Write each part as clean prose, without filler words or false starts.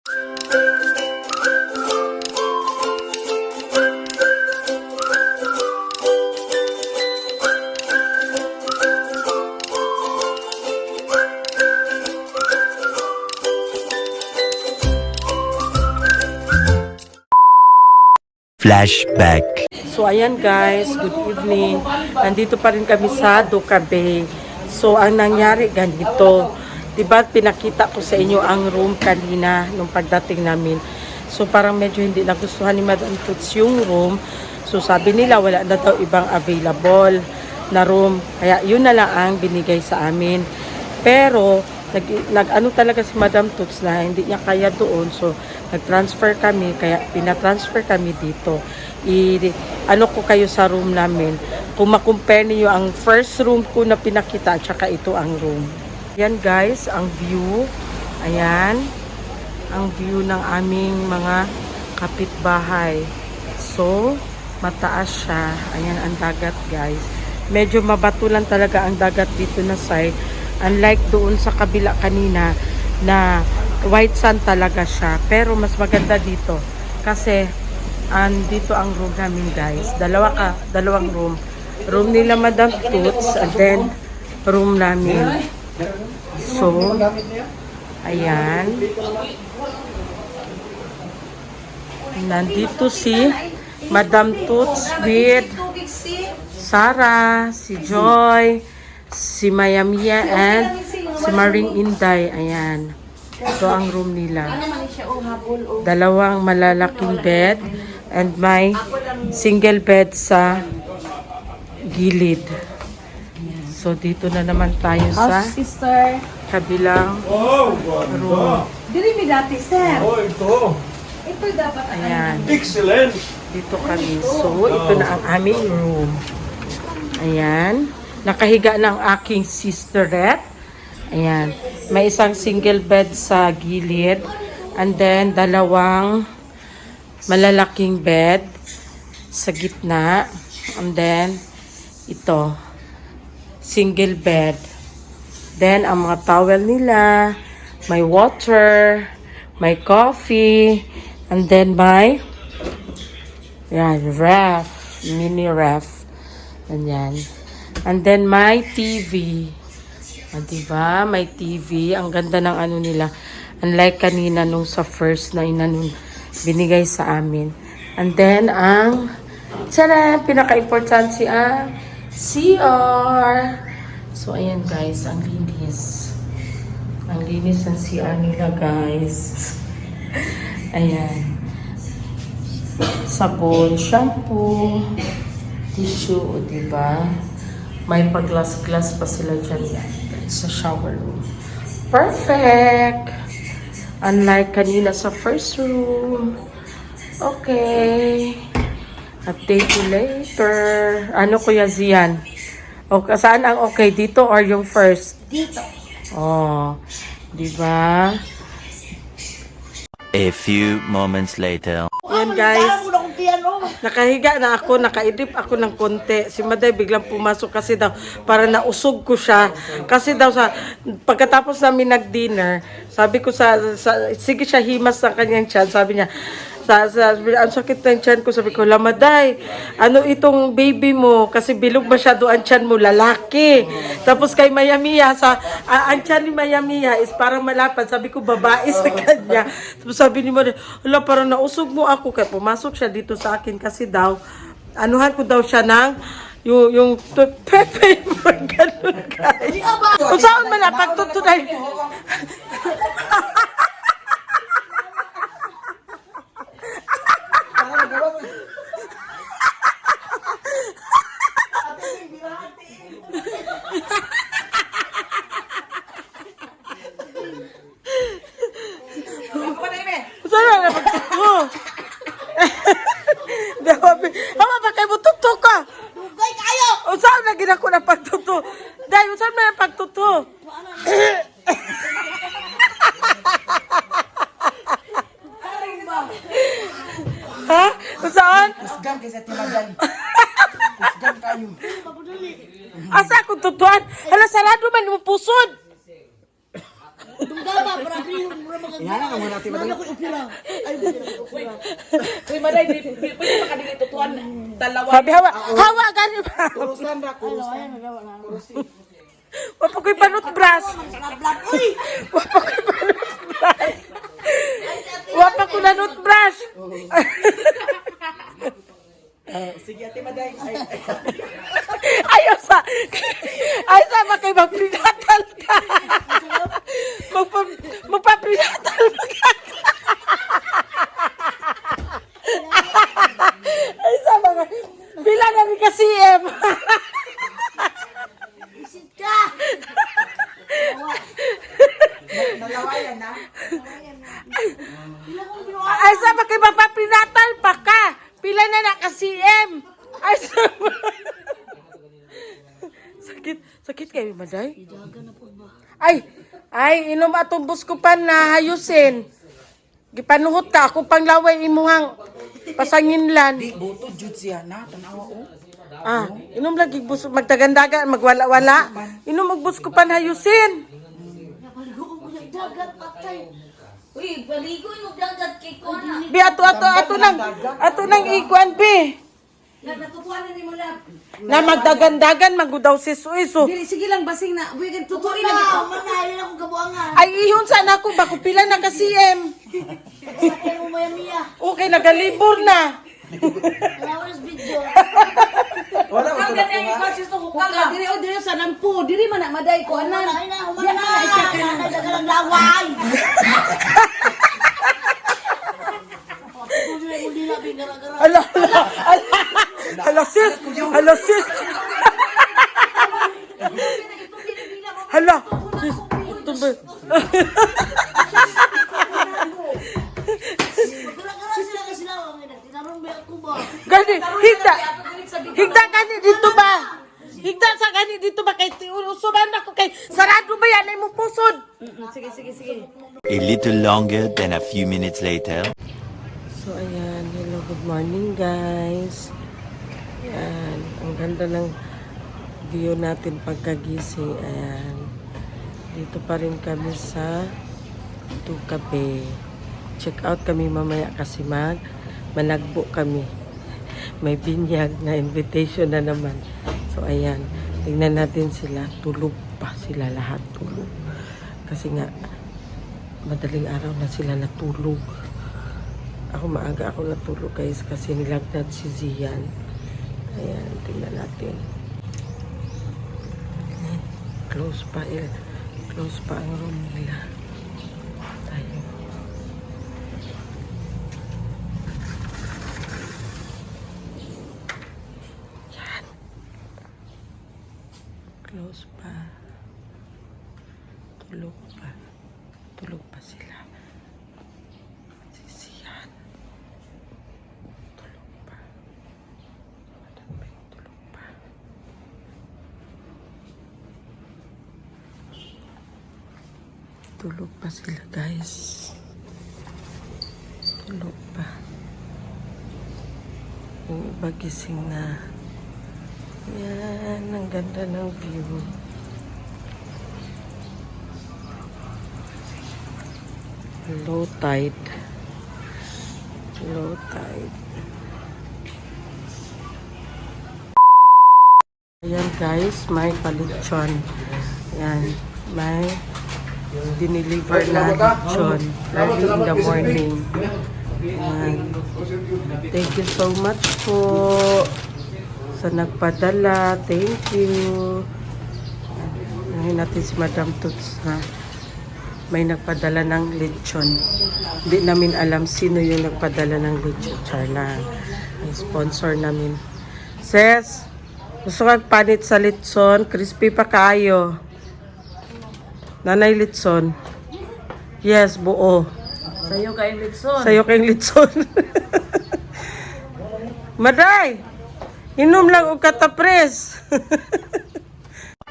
Flashback. So ayan guys, good evening. Nandito pa rin kami sa Duca Bay. So ang nangyari ganito, 'di ba pinakita ko sa inyo ang room kanina nung pagdating namin. So parang medyo hindi nagustuhan ni Madam Toots yung room. So sabi nila wala na daw ibang available na room. Kaya yun na lang ang binigay sa amin. Pero nag-ano talaga si Madam Toots na hindi niya kaya doon. So nag-transfer kami, kaya pina-transfer kami dito. Ano ko kayo sa room namin. Kung makumpare niyo ang first room ko na pinakita, tsaka ito ang room. Yan guys, ang view. Ayan. Ang view ng aming mga kapitbahay. So, mataas siya. Ayan ang dagat guys. Medyo mabatulan talaga ang dagat dito na side. Unlike doon sa kabila kanina na white sand talaga siya. Pero mas maganda dito. Kasi dito ang room namin guys. Dalawang room. Room nila Madam Toots and then room namin. So, ayan. Nandito si Madam Toots with Sarah, si Joy, si Mayamia and si Maring Inday. Ayan. Ito ang room nila. Dalawang malalaking bed and may single bed sa gilid. So dito na naman tayo sa kabilang room. Dili mi dati, sir. Oh, ito. Ito dapat Ayan. Excellent. Dito kami. So ito na ang aming room. Ayan. Nakahiga ng aking sisterette. Ayan. May isang single bed sa gilid. And then, dalawang malalaking bed sa gitna. And then, ito. Single bed. Then, ang mga towel nila. May water. May coffee. And then, may ref. Mini ref. Ganyan. And then, may TV. Diba? May TV. Ang ganda ng ano nila. Unlike kanina nung sa first na binigay sa amin. And then, ang pinaka-importante ang CR. So, ayan guys. Ang linis. Ang linis ng CR nila guys. Ayan. Sabon, shampoo, tissue, diba? May pag-glass-glass pa sila dyan sa shower room. Perfect! Unlike kanina sa first room. Okay. Update you later. Ano Kuya Zian? Okay, saan ang okay? Dito or yung first? dito. Oh. Diba? A few moments later. Yan guys. Nakahiga na ako, nakaidip ako ng konti. Si Maday biglang pumasok kasi daw para nausog ko siya. Kasi daw pagkatapos namin nag-dinner, sabi ko sige siya himas ng kanyang tiyan. Sabi niya, ang sakit ng tiyan ko. Sabi ko, Maday, ano itong baby mo? Kasi bilog masyado ang tiyan mo, lalaki. Tapos kay Mayamia, ang tiyan ni Mayamia is parang malapad. Sabi ko, babae sa kanya. Tapos sabi ni Maday, parang nausog mo ako. Kaya pumasok siya dito sa akin kasi daw, anuhan ko daw siya ng yung pepe mo, ganun guys. Kung saan man na, pagtutunay. Saan na pagtutunay? Ama ba kayo mututo ka? Dugay kayo. Saan na ginako na pagtuto? Dahil saan na yung pagtuto? Ha? Saan? Isgan kaysa timagan. Isgan kayo. Asa akong tutuan? Hala, sarado man mo pusod. Dugay ba para Yan ang mga natin madali. Uy, maday, di pwede makadili tutuan. Dalawa. Sabi, hawa gani ba? Kurusan ra, kurusan. Wapa ko'y panot brush. Wapa ko na nut brush. Sige, ate maday. Ayaw sa makay magpinatal ka. Magpapinatal ka. Ay sa mga, pila na rin ka CM. Nalawayan na. Ay sa makay magpapinatal pa ka. Pila na ka CM. Ay sa sakit kayo, maday? Ay, inom atong buskupan na hayusin. Gipanuhot ta, ako panglaway imuhang pasanginlan. Di, buto, jud siya na. Tanawa o. Inom lagi bus magtagandaga, magwala-wala. Inom magbuskupan hayusin. Uy, baligo yung dagat kay Kona. Bi ato nang ikuan bi. Natutuan na ni mo na. Na magdagandagan magudaw si Suiso. Dili, sige lang, basing na. Uy, tutuin Tutuin na dito. na. Manahin akong kabuangan. Ay ihon sana ako bako pila na ka CM. Sakay mo maya-maya. Okay nagalibor na. Flowers video. Wala ko Kang ganyan ikaw, sis, to hukang ka. Diri, o, diri sa lampu. Diri man na, maday ko, anan. Humana na, humana na. Nagdagang laway. Hala sis. Hala sis. Hala sis. Ito ba? Gara-gara sila kasi lang. Tinanong ba ako ba? Gani, higda gani dito ba? Higda sa gani dito ba kay usuban ako kay sarado ba yan ay mo pusod? Sige, sige, sige. A little longer than a few minutes later. So ayan, hello, good morning guys. Ayan, ang ganda ng view natin pagkagising. Ayan, dito pa rin kami sa Tukabe. Check out kami mamaya kasi managbo kami. May binyag na invitation na naman. So ayan, tingnan natin sila. Tulog pa sila lahat, tulog. Kasi nga, madaling araw na sila natulog. Ako maaga ako natulog guys kasi nilagnat si Zian. Ayan, tingnan natin. Close pa ang room nila. Tayo. Yan. Close pa. Tulog pa sila. Sisiyan. Tulog pa. Tulog pa. Tulog pa sila guys. Tulog pa. Yung iba gising na. Yan, ang ganda ng view. Low tide. Low tide. Ayan guys, may palitsyon. Ayan, may dineliver na lechon early in the morning. Ayan. Thank you so much po sa nagpadala. Thank you. Ngayon natin si Madam Toots na may nagpadala ng lechon. Hindi namin alam sino yung nagpadala ng lechon. Char lang. Ang sponsor namin. Ses, gusto kang panit sa lechon? Crispy pa kayo. Nanay lechon. Yes, buo. Sa'yo kayong Lixon. Sa'yo kayong lechon. Maday! Inom lang og katapres.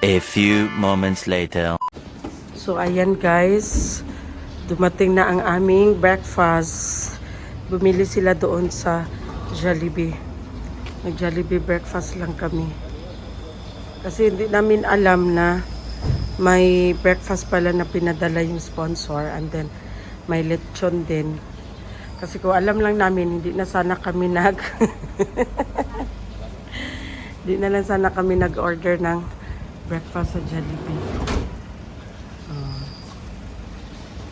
A few moments later. So ayan guys, dumating na ang aming breakfast. Bumili sila doon sa Jollibee. Nag-Jollibee breakfast lang kami. Kasi hindi namin alam na may breakfast pala na pinadala yung sponsor, and then may lechon din. Kasi kung alam lang namin, hindi na sana kami hindi na lang sana kami nag-order ng breakfast sa Jollibee.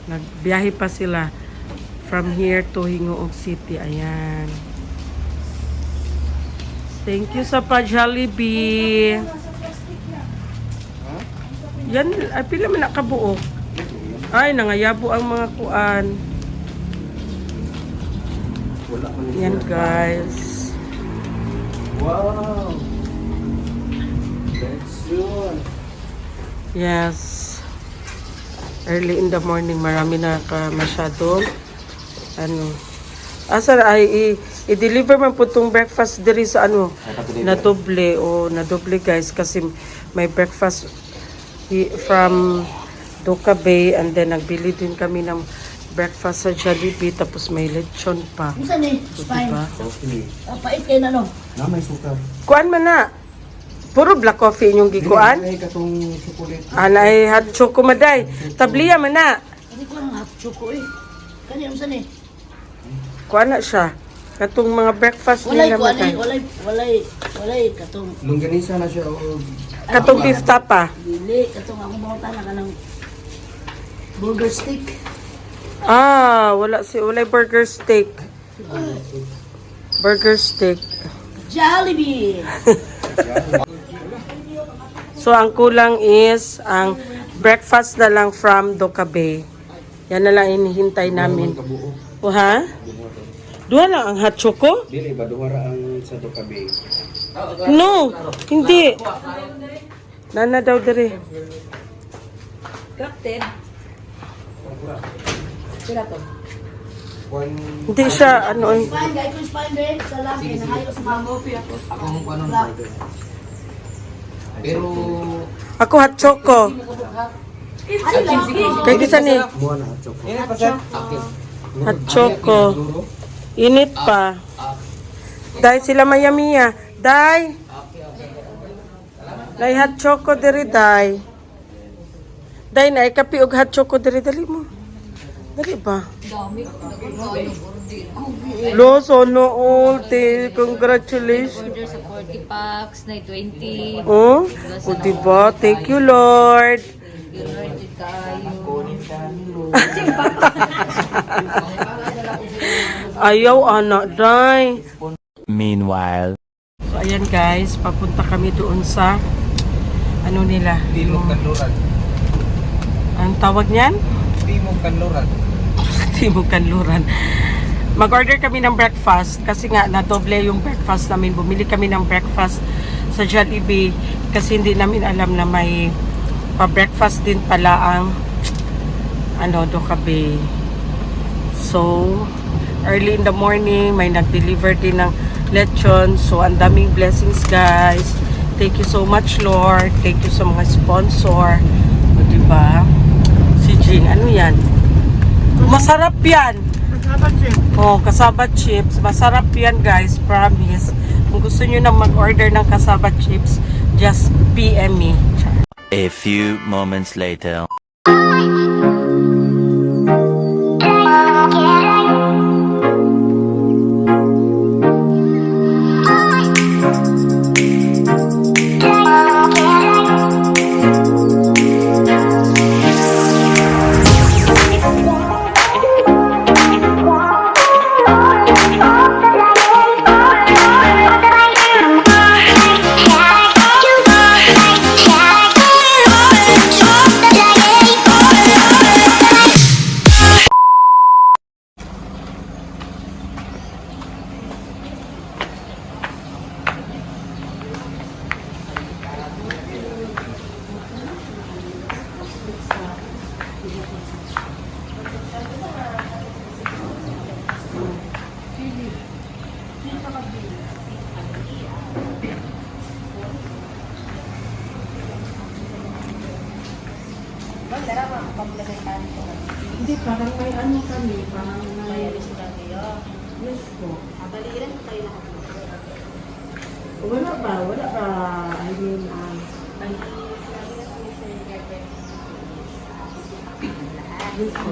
Nagbiyahe pa sila from here to Hingoog City. Ayan. Thank you sa pa-Jollibee. Yan, ay pila man nakabuo. Ay, nangayabo ang mga kuan. Yan guys. Wow! That's yun. Yes. Early in the morning, marami na masyado. Asa ay i-deliver man po tong breakfast diri sa na doble guys, kasi may breakfast from Doka Bay, and then nagbili din kami ng breakfast sa Jollibee, tapos may lechon pa. Isa ni, spine. Diba? Pait kayo na no. Na may sukar. Kuan man na. Puro black coffee inyong gikuan. Ay katong chocolate. Anay hot choco maday. Tabliya man na. Hindi ko lang hot choco eh. Kanya isa ni. Kuan na siya. Katong mga breakfast Walay nila ko matay. walay katong Longganisa na siya o Katong beef tapa. dili katong ako bautan na kanang burger stick. Walay burger steak. Burger steak. Jollibee. So, ang kulang is ang breakfast na lang from Doka Bay. Yan na lang inihintay namin. O ha? Duha lang ang hot choco? dili ba duwara ang sa Doka Bay. No, hindi. Nana daw diri. Captain. Sila to. Hindi siya, Spine, guys, ko spine be. Salam, nahayo sa mga Ako mo paano burger. Pero ako hot choco. Kay kisa ni buwan na choco. Ini pa sa akin. hot choco. Init pa. Dai sila mayamiya. Dai. Dai hot choco diri dai. Dai na kape og hot choco diri dali mo. Dali ba? Los ono ulti. Congratulations. Order sa 40 packs na 20. Oh, o diba? Thank you, Lord. Ayaw, anak, day. Meanwhile. So, ayan guys, papunta kami doon sa nila? Timog Kanluran. Ang tawag niyan? Timog Kanluran. Timog Kanluran. Mag-order kami ng breakfast kasi nga na-doble yung breakfast namin. Bumili kami ng breakfast sa Jollibee kasi hindi namin alam na may pa-breakfast din pala ang Doka Bay. So, early in the morning, may nag-deliver din ng lechon. So, ang daming blessings guys. Thank you so much, Lord. Thank you sa mga sponsor. O, diba? Si Jing, ano yan? Masarap yan! Oh, kasaba chips. Masarap yan guys, promise. Kung gusto nyo na mag-order ng kasaba chips, just PM me. A few moments later. Hindi, parang may ano kami. Parang may... Yes po. Wala ba? I mean, Yes po.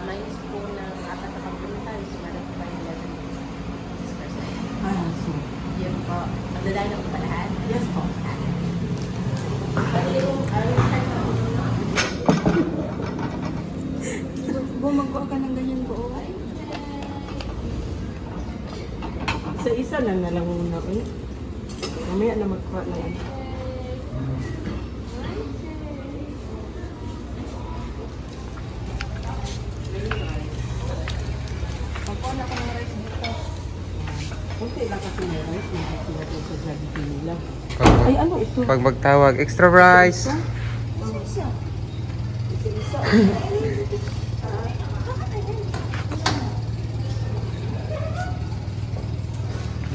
Minus po ng apat na pagpuntan, so meron po kayo 11%. Ah, so. Yun po. Magdadaan na po ba lahat? Yes po. Bumagwa ka ng ganyan ko. Isa-isa lang na lang muna eh. Mamaya na magkuha na yan. Kunti lang kasi na rice, hindi sila po sa Jollibee nila. Ay, ano ito? Pag magtawag, extra rice.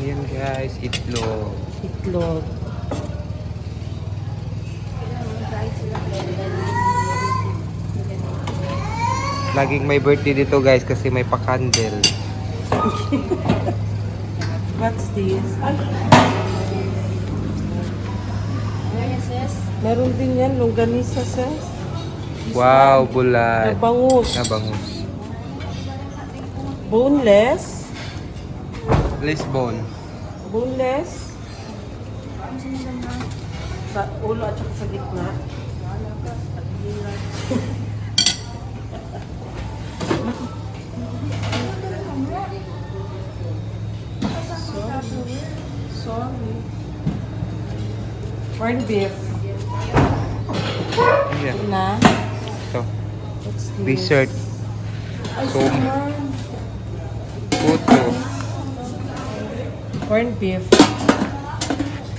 Ayan guys, itlog. Itlog. Laging may birthday dito guys kasi may pa-candle. What's this? Ay. Meron din yan, longganisa sis. Wow, bulat. Nabangus. Nabangus. Boneless. Lisbon. Boneless. Sa ulo at saka sa gitna. Sorry. Corned beef. Ayan. Na. Ito. What's this? Dessert. Ay, So, summer. puto. Corned beef.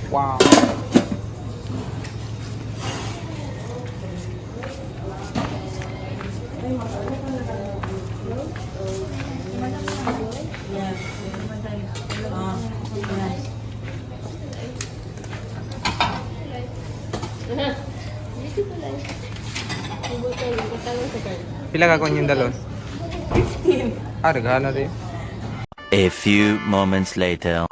Wow. Yes. Yes. Pila ka kung yung dalon? 15. Ah, regalo rin. A few moments later.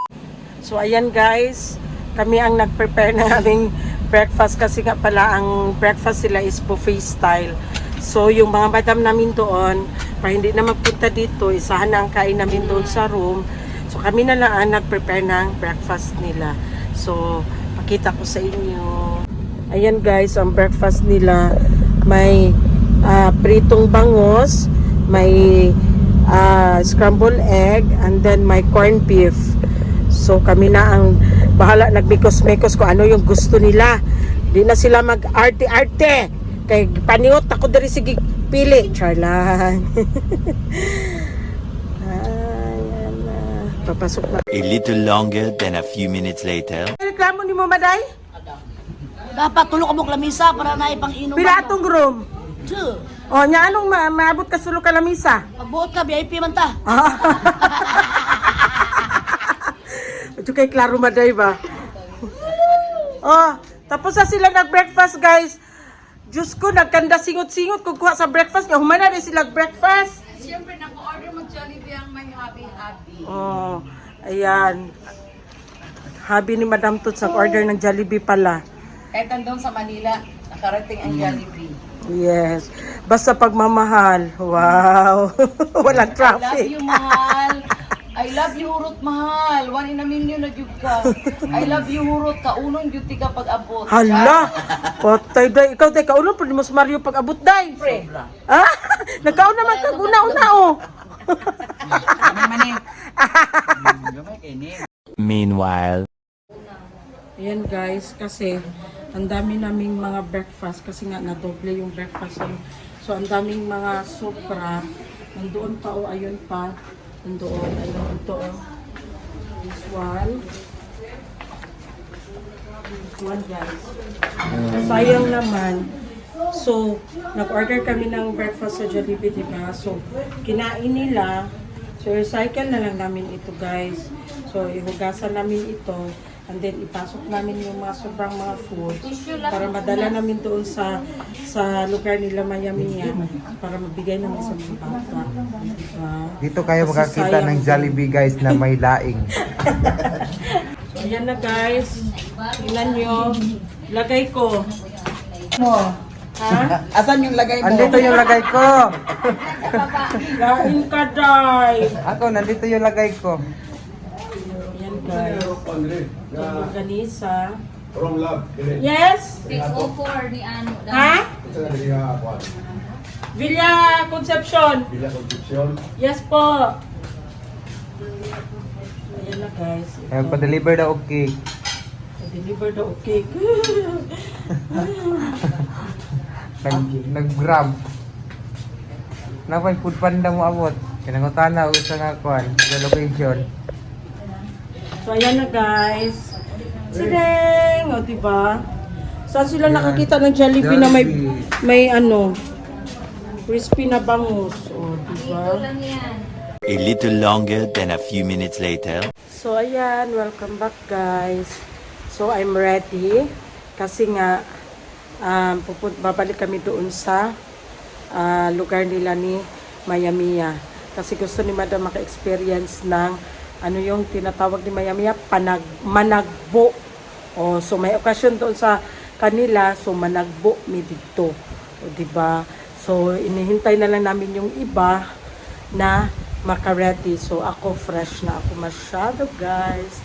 So ayan guys, kami ang nag-prepare ng aming breakfast kasi nga pala ang breakfast sila is buffet style. So yung mga madam namin doon, para hindi na magpunta dito, isahan na ang kain namin doon sa room. So kami na lang ang nag-prepare ng breakfast nila. So pakita ko sa inyo. Ayan guys, ang breakfast nila may pritong bangus, may scrambled egg, and then may corned beef. So kami na ang bahala nagbikos-mekos kung ano yung gusto nila. Di na sila mag-arte-arte. Kay paniot ako dari sige pili. Charlan. Ayan na. Papasok na. A little longer than a few minutes later. Reklamo ni mo, Maday? Dapat tulog ka mo lamisa para na ipang inom. Pila atong room? 2. O, nya anong maabot ka sulo ka lamisa? Pagbuot ka, VIP man ta. Ito kay Claro Maday ba? Oh, tapos na sila nag-breakfast guys. Diyos ko, nagkanda singot-singot kung kuha sa breakfast. Humana rin sila breakfast. Siyempre, nag-order mo Jollibee ang may habi-habi. Oh, ayan. Habi ni Madam Toots nag-order ng Jollibee pala. Kahit andun sa Manila, nakarating ang Jollibee. Yes. Basta pagmamahal. Wow. Walang I love traffic. you, mahal. I love you, hurot, mahal. 1 in a million na jud ka. I love you, hurot. Kaunong duty ka pag-abot. Hala. Patay day. Ikaw day, kauna pa ni Mas Mario pag-abot day. Siyempre. Ha? Nagkauna man kag una-una oh. Meanwhile. Ayan guys, kasi ang dami naming mga breakfast kasi nga nadoble yung breakfast. So ang daming mga supra. Nandoon pa o ayun pa. Nandoon, ayun ito o. This one. This one guys. Sayang naman. So, nag-order kami ng breakfast sa Jollibee, diba? So, kinain nila. So, recycle na lang namin ito guys. So, ihugasan namin ito. And then, ipasok namin yung mga sobrang mga food para madala namin doon sa lugar nila Mayamiya para magbigay namin sa mga bata. Diba? Dito kayo Kasi makakita sayang ng din. Jollibee guys na may laing. Ayan na guys. Tingnan nyo. Lagay ko. Mo. Ha? Asan yung lagay mo? Andito yung lagay ko. Kain ka, Day. Ako, nandito yung lagay ko. Yan, guys. Ganisa. From love. Yes? 604 ni ano. Ha? Villa Concepcion. Villa Concepcion. Yes po. Ayan na, guys. Ayun, pa-deliver daw okay. Deliver daw cake. Nag-grab. Napay food panda mo abot. Kinangutana o sa nga kuan, sa location. So, ayan na, guys. Tadang! O, diba? Saan sila nakakita ng Jollibee na may ano, crispy na bangus. O, diba? Lang yan. A little longer than a few minutes later. So, ayan. Welcome back, guys. So, I'm ready. Kasi nga, babalik kami doon sa lugar nila ni Maya Mia. Kasi gusto ni Madam maka-experience ng ano yung tinatawag ni Maya Mia, managbo. O, so, may okasyon doon sa kanila. So, managbo mi dito. O, diba? So, inihintay na lang namin yung iba na maka-ready. So, ako fresh na ako masyado, guys.